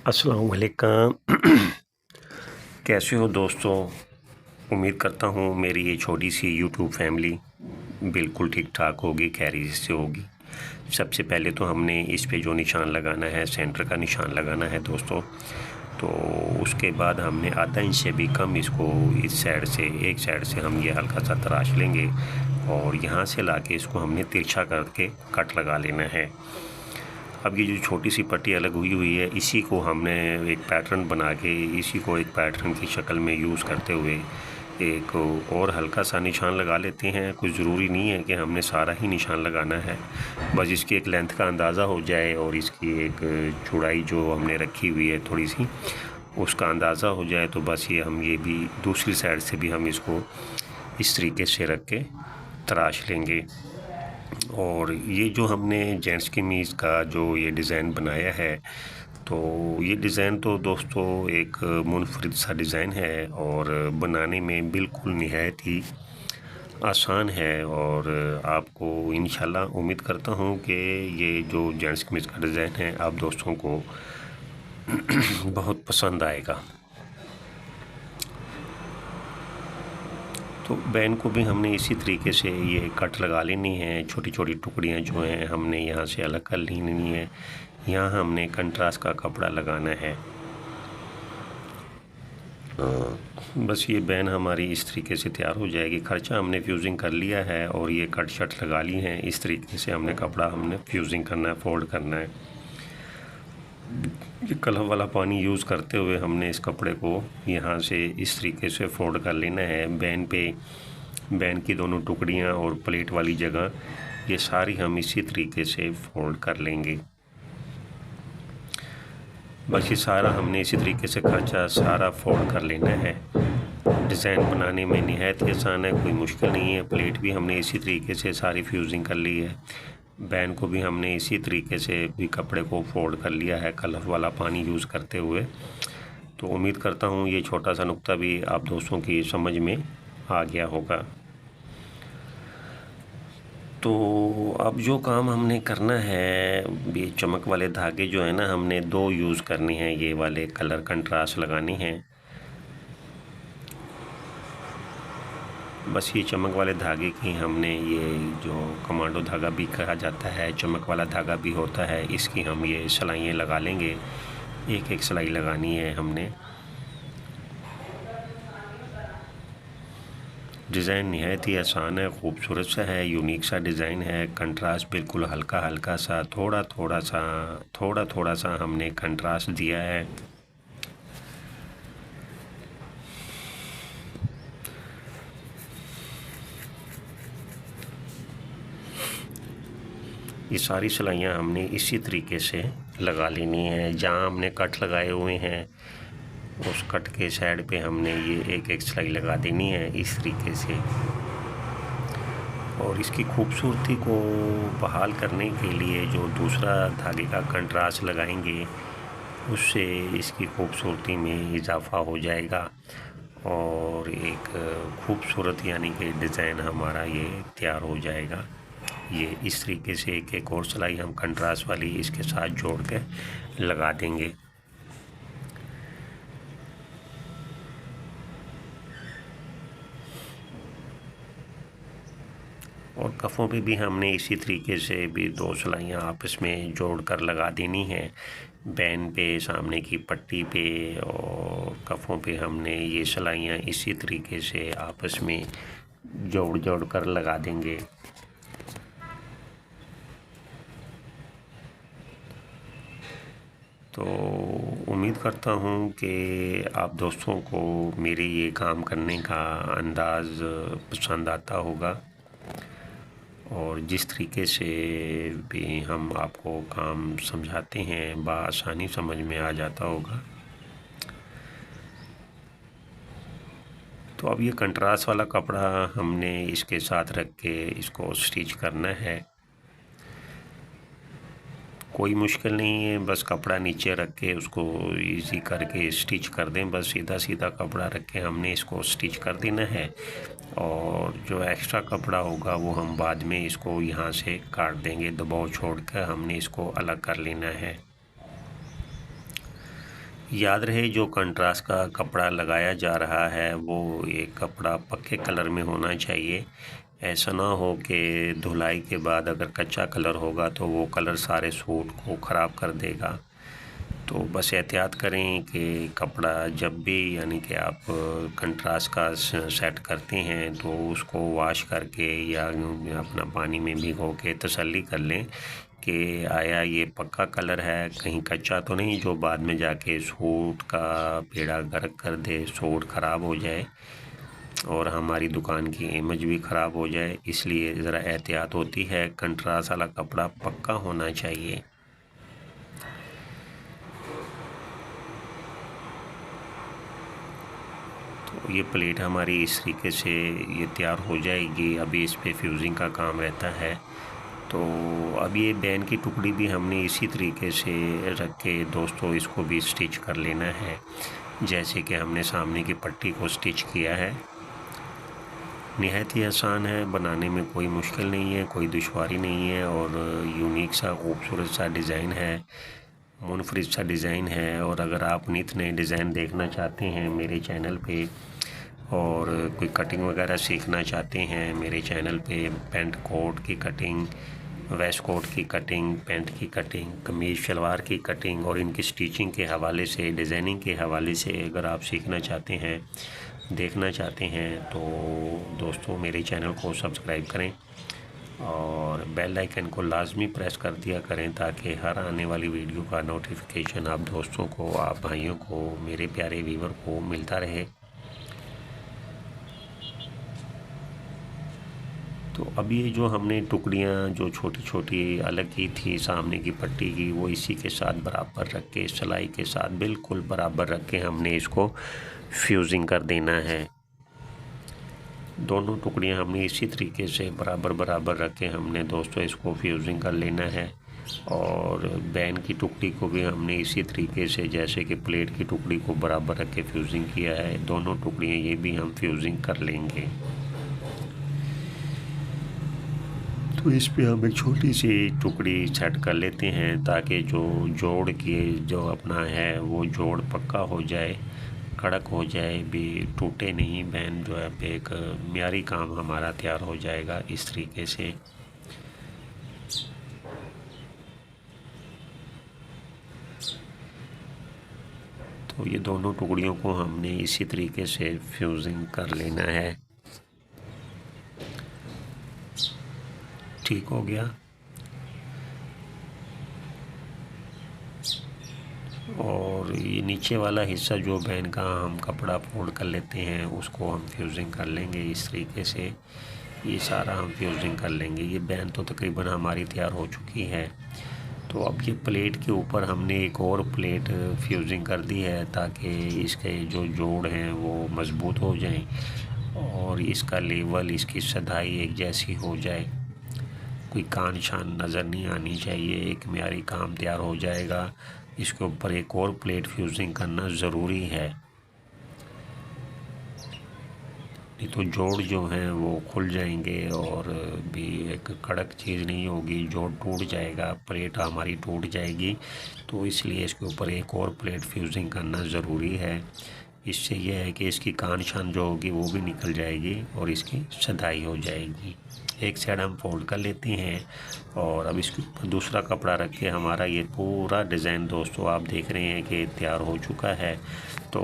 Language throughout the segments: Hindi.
अस्सलाम वालेकुम। कैसे हो दोस्तों? उम्मीद करता हूँ मेरी ये छोटी सी यूट्यूब फैमिली बिल्कुल ठीक ठाक होगी, खैरियत से होगी। सबसे पहले तो हमने इस पे जो निशान लगाना है, सेंटर का निशान लगाना है दोस्तों। तो उसके बाद हमने आधा इंच से भी कम इसको इस साइड से, एक साइड से हम ये हल्का सा तराश लेंगे और यहाँ से लाके इसको हमने तिरछा करके कट लगा लेना है। अब ये जो छोटी सी पट्टी अलग हुई है, इसी को हमने एक पैटर्न बना के, इसी को एक पैटर्न की शक्ल में यूज़ करते हुए एक और हल्का सा निशान लगा लेते हैं। कुछ ज़रूरी नहीं है कि हमने सारा ही निशान लगाना है, बस इसकी एक लेंथ का अंदाज़ा हो जाए और इसकी एक चौड़ाई जो हमने रखी हुई है थोड़ी सी, उसका अंदाज़ा हो जाए तो बस ये हम ये भी दूसरी साइड से भी हम इसको इस तरीके से रख के तराश लेंगे। और ये जो हमने जेंट्स कमीज़ का जो ये डिज़ाइन बनाया है, तो ये डिज़ाइन तो दोस्तों एक मुनफरिद सा डिज़ाइन है और बनाने में बिल्कुल निहायत ही आसान है। और आपको इंशाल्लाह उम्मीद करता हूँ कि ये जो जेंट्स कमीज़ का डिज़ाइन है आप दोस्तों को बहुत पसंद आएगा। तो बैन को भी हमने इसी तरीके से ये कट लगा लेनी है। छोटी छोटी टुकड़ियाँ जो हैं हमने यहाँ से अलग कर लेनी है। यहाँ हमने कंट्रास्ट का कपड़ा लगाना है। बस ये बैन हमारी इस तरीके से तैयार हो जाएगी। खर्चा हमने फ्यूजिंग कर लिया है और ये कट शट लगा ली हैं। इस तरीके से हमने कपड़ा हमने फ्यूजिंग करना है, फोल्ड करना है। ये कलर वाला पानी यूज़ करते हुए हमने इस कपड़े को यहाँ से इस तरीके से फोल्ड कर लेना है। बैन पे, बैन की दोनों टुकड़ियाँ और प्लेट वाली जगह ये सारी हम इसी तरीके से फोल्ड कर लेंगे। बस ये सारा हमने इसी तरीके से खर्चा सारा फोल्ड कर लेना है। डिज़ाइन बनाने में निहायत ही आसान है, कोई मुश्किल नहीं है। प्लेट भी हमने इसी तरीके से सारी फ्यूजिंग कर ली है। बैन को भी हमने इसी तरीके से भी कपड़े को फोल्ड कर लिया है कलर वाला पानी यूज़ करते हुए। तो उम्मीद करता हूँ ये छोटा सा नुक्ता भी आप दोस्तों की समझ में आ गया होगा। तो अब जो काम हमने करना है, ये चमक वाले धागे जो है ना, हमने दो यूज़ करने हैं। ये वाले कलर कंट्रास्ट लगानी है। बस ये चमक वाले धागे की हमने, ये जो कमांडो धागा भी कहा जाता है, चमक वाला धागा भी होता है, इसकी हम ये सिलाइयाँ लगा लेंगे। एक एक सिलाई लगानी है हमने। डिज़ाइन निहायत ही आसान है, खूबसूरत सा है, यूनिक सा डिज़ाइन है। कंट्रास्ट बिल्कुल हल्का हल्का सा, थोड़ा थोड़ा सा हमने कंट्रास्ट दिया है। ये सारी सिलाइयाँ हमने इसी तरीके से लगा लेनी है। जहाँ हमने कट लगाए हुए हैं उस कट के साइड पे हमने ये एक एक सिलाई लगा देनी है इस तरीके से। और इसकी खूबसूरती को बहाल करने के लिए जो दूसरा धागे का कंट्रास्ट लगाएंगे, उससे इसकी खूबसूरती में इजाफ़ा हो जाएगा और एक खूबसूरत यानी कि डिज़ाइन हमारा ये तैयार हो जाएगा। ये इस तरीके से एक एक और सिलाई हम कंट्रास्ट वाली इसके साथ जोड़ के लगा देंगे। और कफ़ों पे भी हमने इसी तरीके से भी दो सिलाइयाँ आपस में जोड़कर लगा देनी है। बैन पे, सामने की पट्टी पे और कफ़ों पे हमने ये सिलाइयाँ इसी तरीके से आपस में जोड़ कर लगा देंगे। तो उम्मीद करता हूँ कि आप दोस्तों को मेरे ये काम करने का अंदाज़ पसंद आता होगा और जिस तरीके से भी हम आपको काम समझाते हैं बआसानी समझ में आ जाता होगा। तो अब ये कंट्रास्ट वाला कपड़ा हमने इसके साथ रख के इसको स्टिच करना है। कोई मुश्किल नहीं है, बस कपड़ा नीचे रख के उसको इजी करके स्टिच कर दें। बस सीधा सीधा कपड़ा रख के हमने इसको स्टिच कर देना है और जो एक्स्ट्रा कपड़ा होगा वो हम बाद में इसको यहाँ से काट देंगे। दबाव छोड़कर हमने इसको अलग कर लेना है। याद रहे जो कंट्रास्ट का कपड़ा लगाया जा रहा है वो ये कपड़ा पक्के कलर में होना चाहिए। ऐसा ना हो कि धुलाई के बाद अगर कच्चा कलर होगा तो वो कलर सारे सूट को ख़राब कर देगा। तो बस एहतियात करें कि कपड़ा जब भी यानी कि आप कंट्रास्ट का सेट करते हैं तो उसको वॉश करके या अपना पानी में भिगो के तसल्ली कर लें कि आया ये पक्का कलर है, कहीं कच्चा तो नहीं जो बाद में जाके सूट का बेड़ा गर्क कर दे, सूट ख़राब हो जाए और हमारी दुकान की इमेज भी ख़राब हो जाए। इसलिए ज़रा एहतियात होती है। कंट्रास्ट वाला कपड़ा पक्का होना चाहिए। तो ये प्लेट हमारी इस तरीके से ये तैयार हो जाएगी। अभी इस पे फ्यूजिंग का काम रहता है। तो अब ये बैन की टुकड़ी भी हमने इसी तरीके से रख के दोस्तों इसको भी स्टिच कर लेना है, जैसे कि हमने सामने की पट्टी को स्टिच किया है। निहायत ही आसान है, बनाने में कोई मुश्किल नहीं है, कोई दुश्वारी नहीं है और यूनिक सा खूबसूरत सा डिज़ाइन है, मुनफरिद सा डिज़ाइन है। और अगर आप नित नए डिज़ाइन देखना चाहते हैं मेरे चैनल पे और कोई कटिंग वगैरह सीखना चाहते हैं मेरे चैनल पे, पैंट कोट की कटिंग, वेस्ट कोट की कटिंग, पैंट की कटिंग, कमीज़ शलवार की कटिंग और इनकी स्टिचिंग के हवाले से, डिज़ाइनिंग के हवाले से अगर आप सीखना चाहते हैं, देखना चाहते हैं तो दोस्तों मेरे चैनल को सब्सक्राइब करें और बेल आइकन को लाजमी प्रेस कर दिया करें ताकि हर आने वाली वीडियो का नोटिफिकेशन आप दोस्तों को, आप भाइयों को, मेरे प्यारे व्यूवर को मिलता रहे। तो अब ये जो हमने टुकड़ियाँ जो छोटी छोटी अलग की थी सामने की पट्टी की, वो इसी के साथ बराबर रख के, सिलाई के साथ बिल्कुल बराबर रख के हमने इसको फ्यूजिंग कर देना है। दोनों टुकड़ियाँ हमने इसी तरीके से बराबर बराबर रख के हमने दोस्तों इसको फ्यूजिंग कर लेना है। और बैन की टुकड़ी को भी हमने इसी तरीके से जैसे कि प्लेट की टुकड़ी को बराबर रख के फ्यूजिंग किया है, दोनों टुकड़ियाँ ये भी हम फ्यूजिंग कर लेंगे। तो इस पे हम एक छोटी सी टुकड़ी सेट कर लेते हैं ताकि जो जोड़ के जो अपना है वो जोड़ पक्का हो जाए, कड़क हो जाए, भी टूटे नहीं। बैन जो है एक म्यारी काम हमारा तैयार हो जाएगा इस तरीके से। तो ये दोनों टुकड़ियों को हमने इसी तरीके से फ्यूजिंग कर लेना है। ठीक हो गया। और ये नीचे वाला हिस्सा जो बैन का हम कपड़ा फोल्ड कर लेते हैं उसको हम फ्यूजिंग कर लेंगे इस तरीके से। ये सारा हम फ्यूजिंग कर लेंगे। ये बैन तो तकरीबन हमारी तैयार हो चुकी है। तो अब ये प्लेट के ऊपर हमने एक और प्लेट फ्यूजिंग कर दी है ताकि इसके जो जोड़ हैं वो मज़बूत हो जाएं और इसका लेवल, इसकी सदाई एक जैसी हो जाए, कोई कान शान नज़र नहीं आनी चाहिए। एक म्यारी काम तैयार हो जाएगा। इसके ऊपर एक और प्लेट फ्यूजिंग करना ज़रूरी है, नहीं तो जोड़ जो हैं वो खुल जाएंगे और भी एक कड़क चीज़ नहीं होगी, जोड़ टूट जाएगा, प्लेट हमारी टूट जाएगी। तो इसलिए इसके ऊपर एक और प्लेट फ्यूजिंग करना ज़रूरी है। इससे यह है कि इसकी कान शान जो होगी वो भी निकल जाएगी और इसकी सदाई हो जाएगी। एक साइड हम फोल्ड कर लेते हैं और अब इसके ऊपर दूसरा कपड़ा रख के हमारा ये पूरा डिज़ाइन दोस्तों आप देख रहे हैं कि तैयार हो चुका है। तो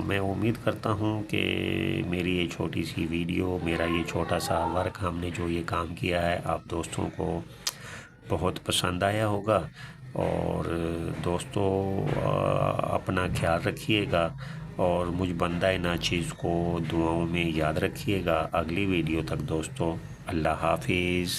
मैं उम्मीद करता हूँ कि मेरी ये छोटी सी वीडियो, मेरा ये छोटा सा वर्क, हमने जो ये काम किया है, आप दोस्तों को बहुत पसंद आया होगा। और दोस्तों अपना ख्याल रखिएगा और मुझ बंदा नाचीज़ को दुआओं में याद रखिएगा। अगली वीडियो तक दोस्तों, अल्लाह हाफिज़।